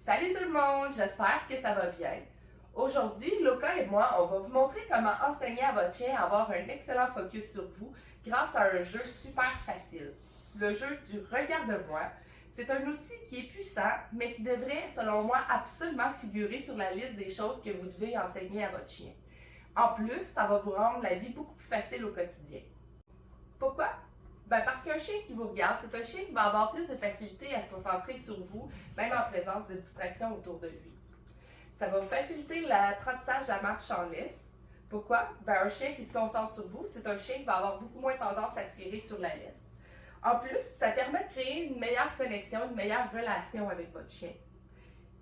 Salut tout le monde, j'espère que ça va bien. Aujourd'hui, Loka et moi, on va vous montrer comment enseigner à votre chien à avoir un excellent focus sur vous grâce à un jeu super facile. Le jeu du Regarde-moi. C'est un outil qui est puissant, mais qui devrait, selon moi, absolument figurer sur la liste des choses que vous devez enseigner à votre chien. En plus, ça va vous rendre la vie beaucoup plus facile au quotidien. Pourquoi? Parce qu'un chien qui vous regarde, c'est un chien qui va avoir plus de facilité à se concentrer sur vous, même en présence de distractions autour de lui. Ça va faciliter l'apprentissage de la marche en laisse. Pourquoi? Un chien qui se concentre sur vous, c'est un chien qui va avoir beaucoup moins tendance à tirer sur la laisse. En plus, ça permet de créer une meilleure connexion, une meilleure relation avec votre chien.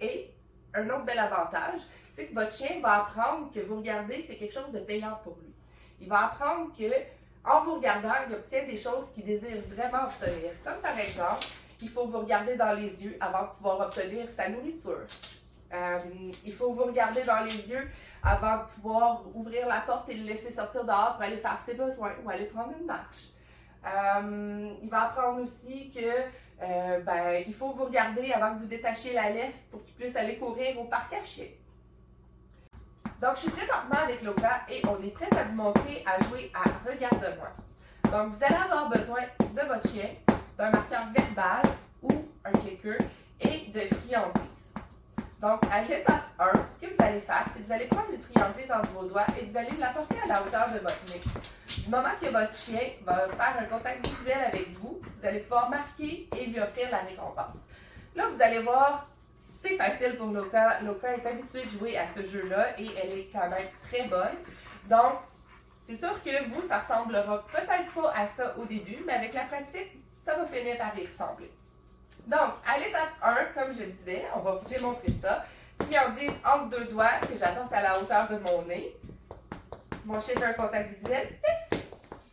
Et un autre bel avantage, c'est que votre chien va apprendre que vous regardez, c'est quelque chose de payant pour lui. Il va apprendre que en vous regardant, il obtient des choses qu'il désire vraiment obtenir. Comme par exemple, il faut vous regarder dans les yeux avant de pouvoir obtenir sa nourriture. Il faut vous regarder dans les yeux avant de pouvoir ouvrir la porte et le laisser sortir dehors pour aller faire ses besoins ou aller prendre une marche. Il va apprendre aussi que il faut vous regarder avant que vous détachiez la laisse pour qu'il puisse aller courir au parc à chiens. Donc, je suis présentement avec Loka et on est prête à vous montrer à jouer à Regarde-moi. Donc, vous allez avoir besoin de votre chien, d'un marqueur verbal ou un clicker et de friandises. Donc, à l'étape 1, ce que vous allez faire, c'est que vous allez prendre une friandise entre vos doigts et vous allez la porter à la hauteur de votre nez. Du moment que votre chien va faire un contact visuel avec vous, vous allez pouvoir marquer et lui offrir la récompense. Là, vous allez voir, c'est facile pour Loka. Loka est habituée de jouer à ce jeu-là et elle est quand même très bonne. Donc, c'est sûr que vous, ça ressemblera peut-être pas à ça au début, mais avec la pratique, ça va finir par y ressembler. Donc, à l'étape 1, comme je disais, on va vous démontrer ça. Friandise entre deux doigts que j'apporte à la hauteur de mon nez. Mon chien fait un contact visuel. Yes!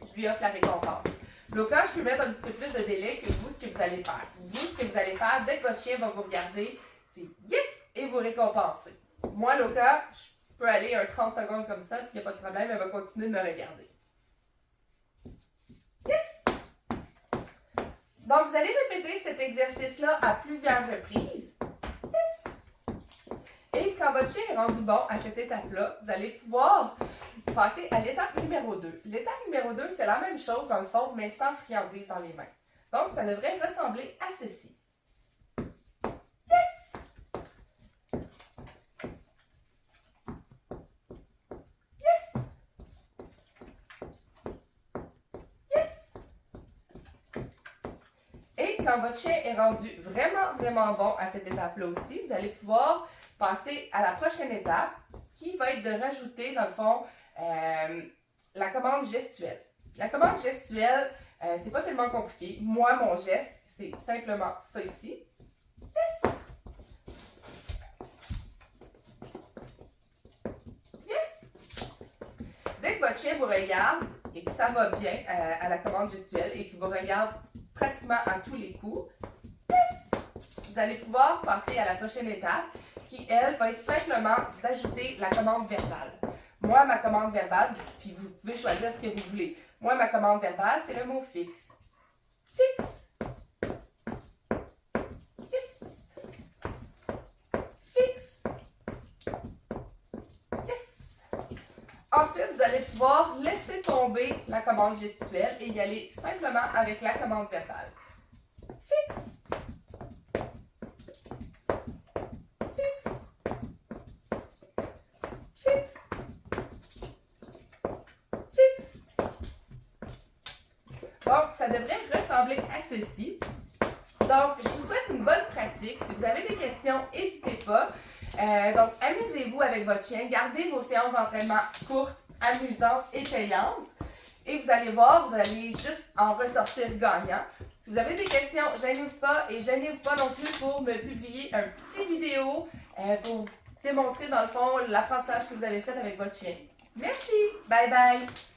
Je lui offre la récompense. Loka, je peux mettre un petit peu plus de délai que vous, ce que vous allez faire. Vous, ce que vous allez faire, dès que votre chien va vous regarder, c'est yes et vous récompenser. Moi, Loka, je peux aller un 30 secondes comme ça, puis il n'y a pas de problème, elle va continuer de me regarder. Yes! Donc, vous allez répéter cet exercice-là à plusieurs reprises. Yes! Et quand votre chien est rendu bon à cette étape-là, vous allez pouvoir passer à l'étape numéro 2. L'étape numéro 2, c'est la même chose dans le fond, mais sans friandise dans les mains. Donc, ça devrait ressembler à ceci. Quand votre chien est rendu vraiment bon à cette étape-là aussi, vous allez pouvoir passer à la prochaine étape qui va être de rajouter, dans le fond, la commande gestuelle. La commande gestuelle, c'est pas tellement compliqué. Moi, mon geste, c'est simplement ça ici. Yes! Yes! Dès que votre chien vous regarde et que ça va bien à la commande gestuelle et qu'il vous regarde pratiquement à tous les coups, yes! Vous allez pouvoir passer à la prochaine étape qui, elle, va être simplement d'ajouter la commande verbale. Moi, ma commande verbale, puis vous pouvez choisir ce que vous voulez. Moi, ma commande verbale, c'est le mot fixe. Fixe! Yes! Fixe! Yes! Ensuite, vous allez pouvoir laisser tomber la commande gestuelle et y aller simplement avec la commande verbale. Fixe! Fixe! Fixe! Fixe! Donc, ça devrait ressembler à ceci. Donc, je vous souhaite une bonne pratique. Si vous avez des questions, n'hésitez pas. Donc, amusez-vous avec votre chien. Gardez vos séances d'entraînement courtes, amusantes et payantes. Et vous allez voir, vous allez juste en ressortir gagnant. Si vous avez des questions, gênez-vous pas et gênez-vous pas non plus pour me publier un petit vidéo pour démontrer dans le fond l'apprentissage que vous avez fait avec votre chien. Merci! Bye bye!